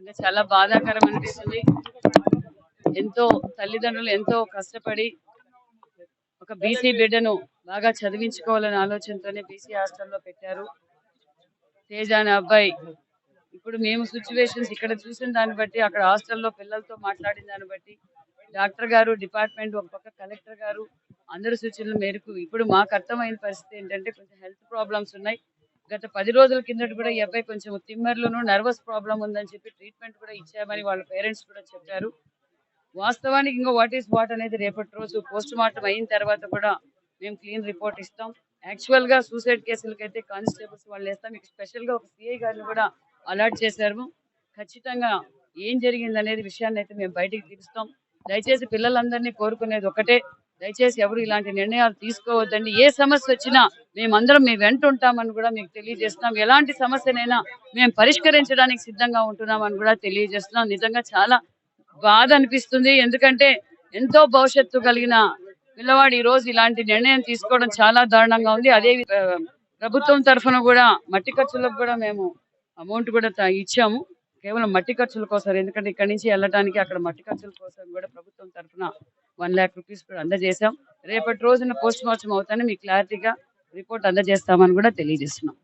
అంటే చాలా బాధాకరం అనిపిస్తుంది. ఎంతో తల్లిదండ్రులు ఎంతో కష్టపడి ఒక బీసీ బిడ్డను బాగా చదివించుకోవాలనే ఆలోచనతోనే బీసీ హాస్టల్లో పెట్టారు. తేజ అనే అబ్బాయి ఇప్పుడు మేము సిచ్యువేషన్స్ ఇక్కడ చూసిన దాన్ని బట్టి, అక్కడ హాస్టల్లో పిల్లలతో మాట్లాడిన దాన్ని బట్టి, డాక్టర్ గారు, డిపార్ట్మెంట్, ఒక పక్క కలెక్టర్ గారు అందరి సూచనల మేరకు ఇప్పుడు మాకు అర్థమైన పరిస్థితి ఏంటంటే కొంచెం హెల్త్ ప్రాబ్లమ్స్ ఉన్నాయి. గత 10 రోజుల కిందట కూడా ఈ అబ్బాయి కొంచెం తిమ్మర్లోనూ నర్వస్ ప్రాబ్లం ఉందని చెప్పి ట్రీట్మెంట్ కూడా ఇచ్చామని వాళ్ళ పేరెంట్స్ కూడా చెప్పారు. వాస్తవానికి ఇంకో వాట్ ఈస్ వాట్ అనేది రేపటి రోజు పోస్ట్ మార్టం అయిన తర్వాత కూడా మేము క్లీన్ రిపోర్ట్ ఇస్తాం. యాక్చువల్ గా సూసైడ్ కేసులకైతే కానిస్టేబుల్స్ వాళ్ళు వేస్తాం. మీకు స్పెషల్ గా ఒక సిఐ గారిని కూడా అలర్ట్ చేశారు. ఖచ్చితంగా ఏం జరిగింది అనేది విషయాన్ని అయితే మేము బయటికి తీరుస్తాం. దయచేసి పిల్లలందరినీ కోరుకునేది ఒకటే, దయచేసి ఎవరు ఇలాంటి నిర్ణయాలు తీసుకోవద్దండి. ఏ సమస్య వచ్చినా మేమందరం మీ వెంట ఉంటామని కూడా మీకు తెలియజేస్తున్నాం. ఎలాంటి సమస్యనైనా మేము పరిష్కరించడానికి సిద్ధంగా ఉంటున్నామని కూడా తెలియజేస్తున్నాం. నిజంగా చాలా బాధ అనిపిస్తుంది. ఎందుకంటే ఎంతో భవిష్యత్తు కలిగిన పిల్లవాడు ఈ రోజు ఇలాంటి నిర్ణయం తీసుకోవడం చాలా దారుణంగా ఉంది. అదే ప్రభుత్వం తరఫున కూడా మట్టి ఖర్చులకు కూడా మేము అమౌంట్ కూడా ఇచ్చాము, కేవలం మట్టి ఖర్చుల కోసం. ఎందుకంటే ఇక్కడి నుంచి వెళ్ళడానికి అక్కడ మట్టి ఖర్చుల కోసం కూడా ప్రభుత్వం తరఫున 1 lakh రూపీస్ కూడా అందజేశాం. రేపటి రోజున పోస్ట్ మార్టం అవుతానే మీకు క్లారిటీగా రిపోర్ట్ అందజేస్తామని కూడా తెలియజేస్తున్నాం.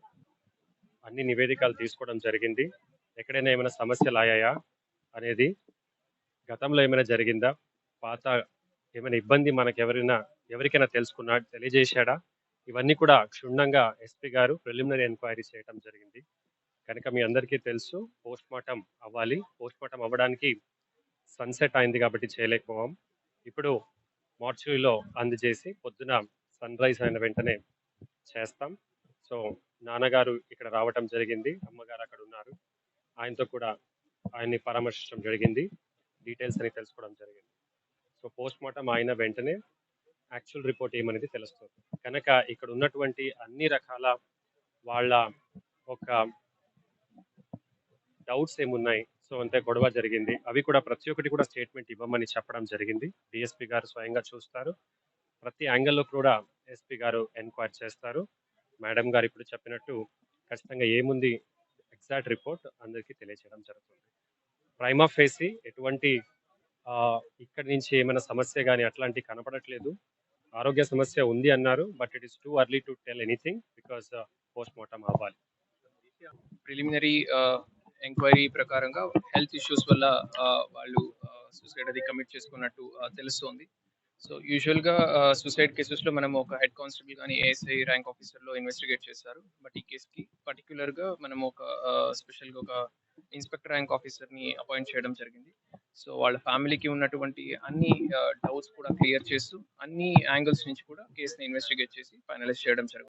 అన్ని నివేదికలు తీసుకోవడం జరిగింది. ఎక్కడైనా ఏమైనా సమస్యలు అయ్యాయా అనేది, గతంలో ఏమైనా జరిగిందా, పాత ఏమైనా ఇబ్బంది మనకు ఎవరికైనా తెలియజేశాడా, ఇవన్నీ కూడా క్షుణ్ణంగా ఎస్పీ గారు ప్రిలిమినరీ ఎంక్వైరీ చేయడం జరిగింది. కనుక మీ అందరికీ తెలుసు పోస్ట్ మార్టం అవ్వాలి. పోస్ట్ మార్టం అవ్వడానికి సన్సెట్ అయింది కాబట్టి చేయలేకపోయాం. ఇప్పుడు మార్చురీలో అందజేసి పొద్దున సన్ రైజ్ అయిన వెంటనే చేస్తాం. సో నాన్నగారు ఇక్కడ రావటం జరిగింది, అమ్మగారు అక్కడ ఉన్నారు, ఆయనతో కూడా ఆయన్ని పరామర్శించడం జరిగింది, డీటెయిల్స్ అని తెలుసుకోవడం జరిగింది. సో పోస్ట్ మార్టం అయిన వెంటనే యాక్చువల్ రిపోర్ట్ ఏమనేది తెలుస్తుంది. కనుక ఇక్కడ ఉన్నటువంటి అన్ని రకాల వాళ్ళ ఒక డౌట్స్ ఏమున్నాయి, సో అంతే గొడవ జరిగింది, అవి కూడా ప్రతి ఒక్కటి కూడా స్టేట్మెంట్ ఇవ్వమని చెప్పడం జరిగింది. డిఎస్పీ గారు స్వయంగా చూస్తారు, ప్రతి యాంగిల్లో కూడా ఎస్పీ గారు ఎంక్వైరీ చేస్తారు. మేడం గారు ఇప్పుడు చెప్పినట్టు ఖచ్చితంగా ఏముంది ఎగ్జాక్ట్ రిపోర్ట్ అందరికీ తెలియజేయడం జరుగుతుంది. ప్రైమా ఫేసి ఎటువంటి ఇక్కడి నుంచి ఏమైనా సమస్య కానీ అట్లాంటి కనపడట్లేదు. ఆరోగ్య సమస్య ఉంది అన్నారు, but it is too early to tell anything because post mortem అవ్వాలి. ప్రిలిమినరీ ఎంక్వైరీ ప్రకారంగా హెల్త్ ఇష్యూస్ వల్ల వాళ్ళు సూసైడ్ అది కమిట్ చేసుకున్నట్టు తెలుస్తోంది. సో యూజువల్గా సూసైడ్ కేసెస్లో మనం ఒక హెడ్ కానిస్టేబుల్ కానీ ఏఎస్ఐ ర్యాంక్ ఆఫీసర్లో ఇన్వెస్టిగేట్ చేస్తారు. బట్ ఈ కేసుకి పర్టికులర్గా మనం ఒక స్పెషల్గా ఒక ఇన్స్పెక్టర్ ర్యాంక్ ఆఫీసర్ని అపాయింట్ చేయడం జరిగింది. సో వాళ్ళ ఫ్యామిలీకి ఉన్నటువంటి అన్ని డౌట్స్ కూడా క్లియర్ చేస్తూ అన్ని యాంగిల్స్ నుంచి కూడా కేసుని ఇన్వెస్టిగేట్ చేసి ఫైనలైజ్ చేయడం జరుగుతుంది.